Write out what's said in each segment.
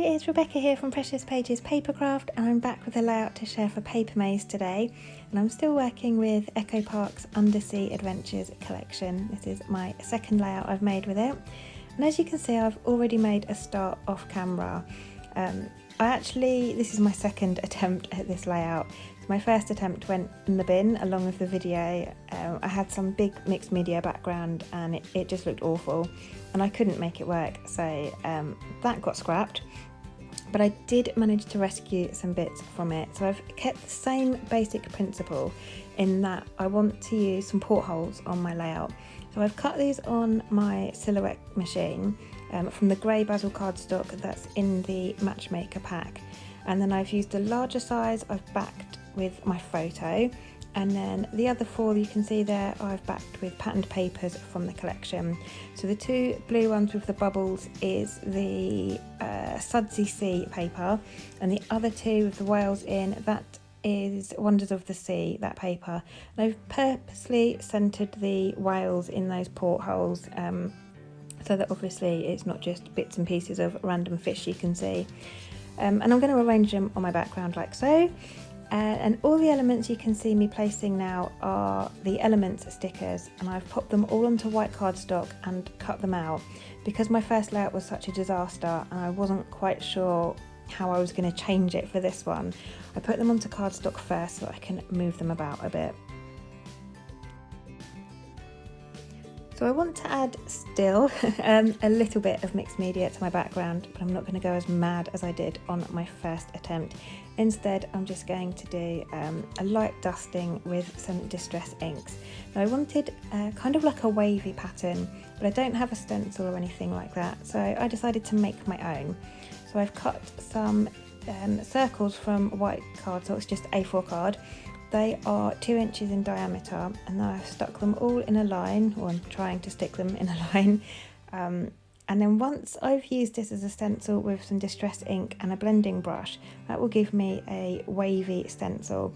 it's Rebecca here from Precious Pages Papercraft, and I'm back with a layout to share for Papermaze today. And I'm still working with Echo Park's Undersea Adventures collection. This is my second layout I've made with it. And as you can see, I've already made a start off camera. This is my second attempt at this layout. My first attempt went in the bin along with the video. I had some big mixed media background and it just looked awful and I couldn't make it work, so that got scrapped. But I did manage to rescue some bits from it. So I've kept the same basic principle in that I want to use some portholes on my layout. So I've cut these on my silhouette machine from the grey basil cardstock that's in the Matchmaker pack. And then I've used a larger size I've backed with my photo, and then the other four you can see there I've backed with patterned papers from the collection. So the two blue ones with the bubbles is the Sudsy Sea paper, and the other two with the whales in, that is Wonders of the Sea, that paper. And I've purposely centered the whales in those portholes so that obviously it's not just bits and pieces of random fish you can see. And I'm going to arrange them on my background like so. And all the elements you can see me placing now are the elements stickers, and I've popped them all onto white cardstock and cut them out because my first layout was such a disaster and I wasn't quite sure how I was going to change it for this one. I put them onto cardstock first so I can move them about a bit. So I want to add still a little bit of mixed media to my background, but I'm not going to go as mad as I did on my first attempt. Instead, I'm just going to do a light dusting with some distress inks. Now I wanted kind of like a wavy pattern, but I don't have a stencil or anything like that, so I decided to make my own. So I've cut some circles from white card, so it's just A4 card. They are 2 inches in diameter, and now I've stuck them all in a line, or I'm trying to stick them in a line. And then once I've used this as a stencil with some distress ink and a blending brush, that will give me a wavy stencil.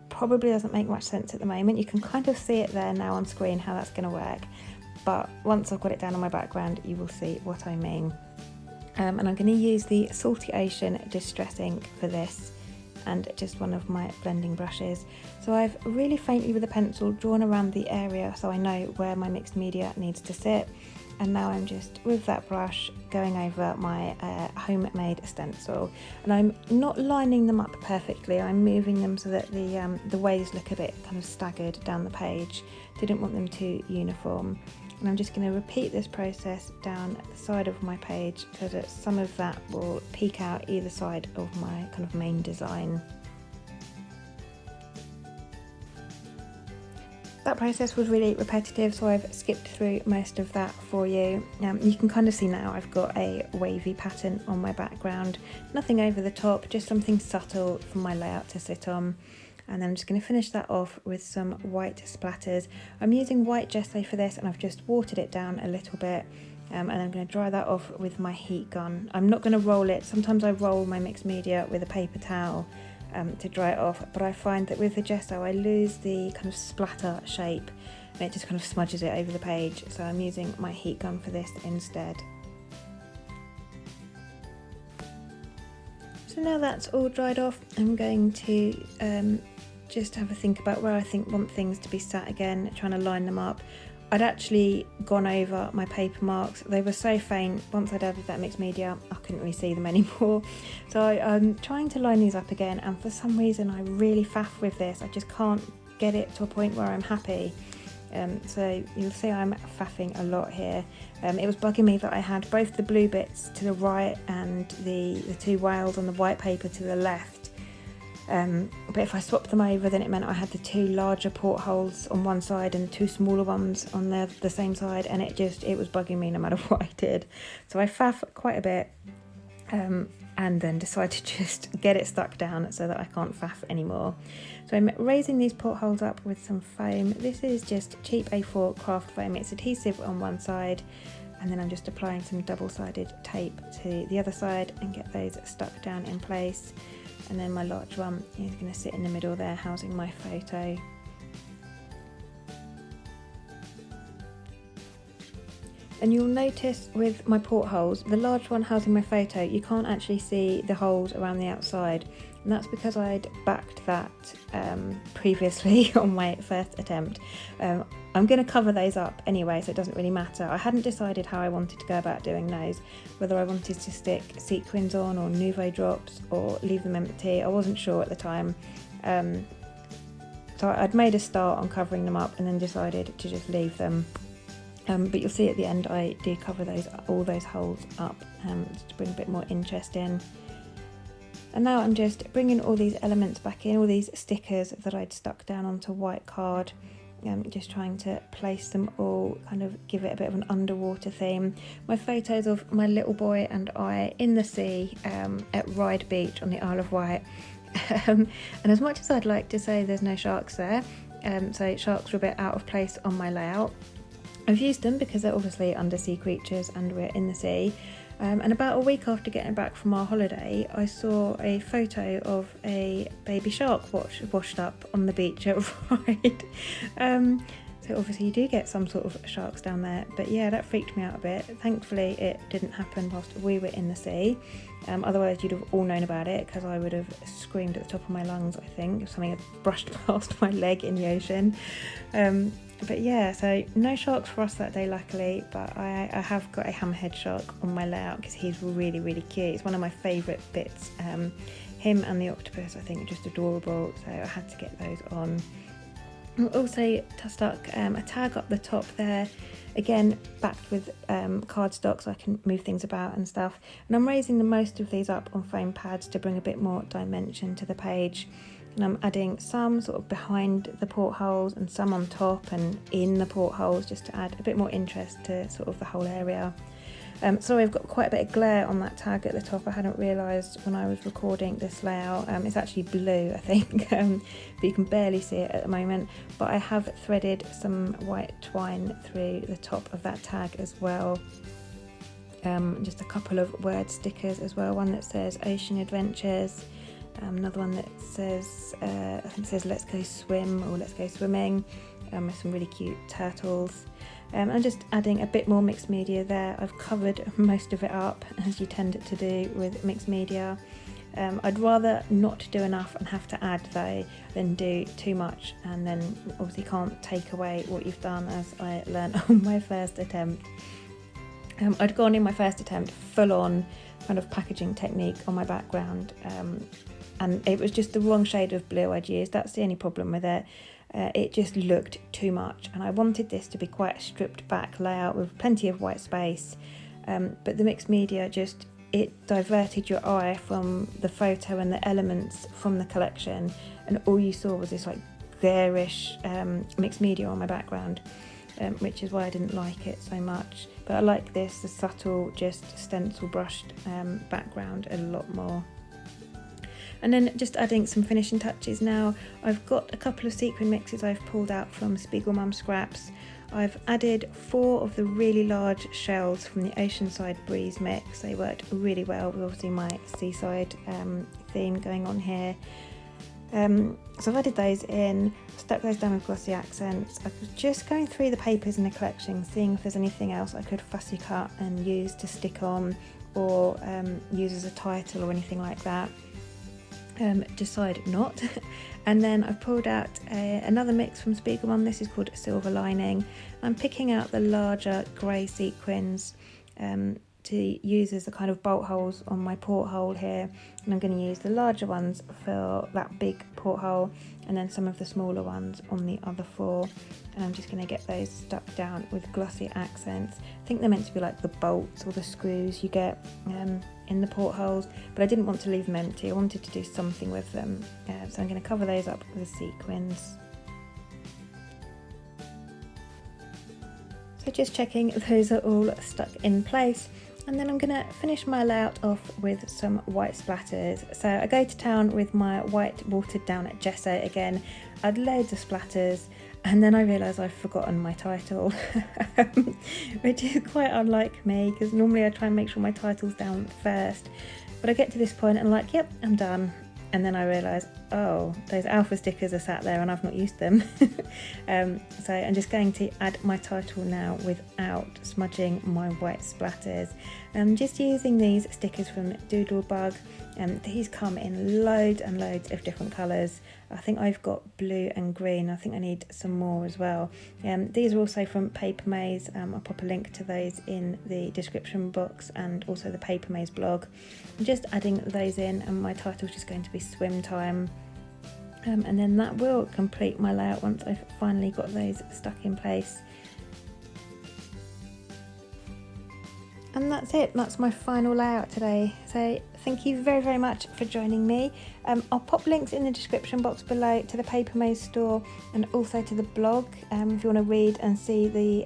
Probably doesn't make much sense at the moment. You can kind of see it there now on screen how that's going to work, but once I've got it down on my background you will see what I mean. And I'm going to use the Salty Ocean distress ink for this, and just one of my blending brushes. So I've really faintly with a pencil drawn around the area so I know where my mixed media needs to sit, and now I'm just with that brush going over my homemade stencil, and I'm not lining them up perfectly. I'm moving them so that the waves look a bit kind of staggered down the page. Didn't want them too uniform. And I'm just going to repeat this process down the side of my page so that some of that will peek out either side of my kind of main design. That process was really repetitive, so I've skipped through most of that for you. You can kind of see now I've got a wavy pattern on my background. Nothing over the top, just something subtle for my layout to sit on. And then I'm just going to finish that off with some white splatters. I'm using white gesso for this, and I've just watered it down a little bit, and I'm going to dry that off with my heat gun. I'm not going to roll it. Sometimes I roll my mixed media with a paper towel to dry it off, but I find that with the gesso I lose the kind of splatter shape and it just kind of smudges it over the page, so I'm using my heat gun for this instead. So now that's all dried off, I'm going to just have a think about where I want things to be sat again, trying to line them up. I'd actually gone over my paper marks. They were so faint, once I'd added that mixed media, I couldn't really see them anymore. So I'm trying to line these up again, and for some reason I really faff with this. I just can't get it to a point where I'm happy. So you'll see I'm faffing a lot here. It was bugging me that I had both the blue bits to the right and the two whales on the white paper to the left. But if I swapped them over, then it meant I had the two larger portholes on one side and the two smaller ones on the same side, and it was bugging me no matter what I did. So I faff quite a bit, and then decide to just get it stuck down so that I can't faff anymore. So I'm raising these portholes up with some foam. This is just cheap A4 craft foam. It's adhesive on one side, and then I'm just applying some double-sided tape to the other side and get those stuck down in place. And then my large one is going to sit in the middle there, housing my photo. And you'll notice with my portholes, the large one housing my photo, you can't actually see the holes around the outside. And that's because I'd backed that previously on my first attempt. I'm going to cover those up anyway, so it doesn't really matter. I hadn't decided how I wanted to go about doing those, whether I wanted to stick sequins on or nouveau drops or leave them empty. I wasn't sure at the time. So I'd made a start on covering them up and then decided to just leave them. But you'll see at the end I do cover all those holes up just to bring a bit more interest in. And now I'm just bringing all these elements back in, all these stickers that I'd stuck down onto white card, just trying to place them all, kind of give it a bit of an underwater theme. My photos of my little boy and I in the sea at Ryde Beach on the Isle of Wight. And as much as I'd like to say there's no sharks there, so sharks were a bit out of place on my layout, I've used them because they're obviously undersea creatures and we're in the sea. And about a week after getting back from our holiday, I saw a photo of a baby shark washed up on the beach at Ryde. So obviously you do get some sort of sharks down there, but yeah, that freaked me out a bit. Thankfully it didn't happen whilst we were in the sea. Otherwise you'd have all known about it, because I would have screamed at the top of my lungs, I think, if something had brushed past my leg in the ocean. But yeah, so no sharks for us that day, luckily, but I have got a hammerhead shark on my layout because he's really, really cute. It's one of my favourite bits. Him and the octopus, I think, are just adorable, so I had to get those on. I also stuck a tag up the top there, again backed with cardstock so I can move things about and stuff. And I'm raising the most of these up on foam pads to bring a bit more dimension to the page. And I'm adding some sort of behind the portholes and some on top and in the portholes, just to add a bit more interest to sort of the whole area. Sorry, I've got quite a bit of glare on that tag at the top. I hadn't realised when I was recording this layout. It's actually blue, I think, but you can barely see it at the moment. But I have threaded some white twine through the top of that tag as well. Just a couple of word stickers as well. One that says Ocean Adventures. Another one that says, I think it says let's go swim or let's go swimming, with some really cute turtles. I'm just adding a bit more mixed media there. I've covered most of it up, as you tend to do with mixed media. I'd rather not do enough and have to add though than do too much and then obviously can't take away what you've done, as I learned on my first attempt. I'd gone in my first attempt full on kind of packaging technique on my background, and it was just the wrong shade of blue I'd used. That's the only problem with it. It just looked too much, and I wanted this to be quite a stripped back layout with plenty of white space, but the mixed media it diverted your eye from the photo and the elements from the collection, and all you saw was this like garish mixed media on my background, which is why I didn't like it so much. But I like the subtle, just stencil brushed background a lot more. And then just adding some finishing touches now. I've got a couple of sequin mixes I've pulled out from Spiegelmum scraps. I've added 4 of the really large shells from the Oceanside Breeze mix. They worked really well with obviously my seaside theme going on here. So I've added those in, stuck those down with glossy accents. I was just going through the papers in the collection, seeing if there's anything else I could fussy cut and use to stick on, or use as a title or anything like that. Decided not. And then I've pulled out another mix from Spiegelmum. This is called Silver Lining. I'm picking out the larger grey sequins to use as the kind of bolt holes on my porthole here, and I'm going to use the larger ones for that big porthole and then some of the smaller ones on the other 4, and I'm just going to get those stuck down with glossy accents. I think they're meant to be like the bolts or the screws you get in the portholes, but I didn't want to leave them empty. I wanted to do something with them, so I'm going to cover those up with sequins. So just checking those are all stuck in place. And then I'm going to finish my layout off with some white splatters. So I go to town with my white watered down gesso again. I had loads of splatters, and then I realised I've forgotten my title, which is quite unlike me, because normally I try and make sure my title's down first. But I get to this point and I'm like, yep, I'm done. and then I realised, oh, those alpha stickers are sat there and I've not used them. So I'm just going to add my title now without smudging my white splatters. I'm just using these stickers from Doodlebug. These come in loads and loads of different colours. I think I've got blue and green. I think I need some more as well. These are also from Papermaze. I'll pop a link to those in the description box, and also the Papermaze blog. I'm just adding those in, and my title is just going to be Swim Time. And then that will complete my layout once I've finally got those stuck in place. And that's it, that's my final layout today. So thank you very, very much for joining me. I'll pop links in the description box below to the Papermaze store and also to the blog, if you want to read and see the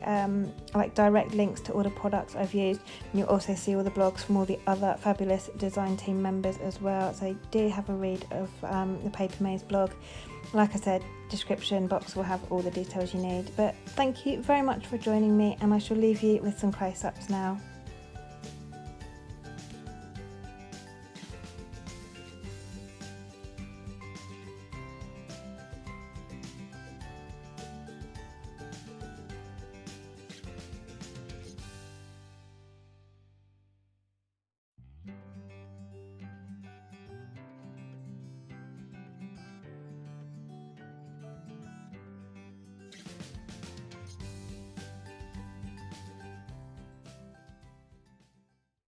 like direct links to all the products I've used. And you'll also see all the blogs from all the other fabulous design team members as well. So do have a read of the Papermaze blog. Like I said, description box will have all the details you need. But thank you very much for joining me, and I shall leave you with some close-ups now.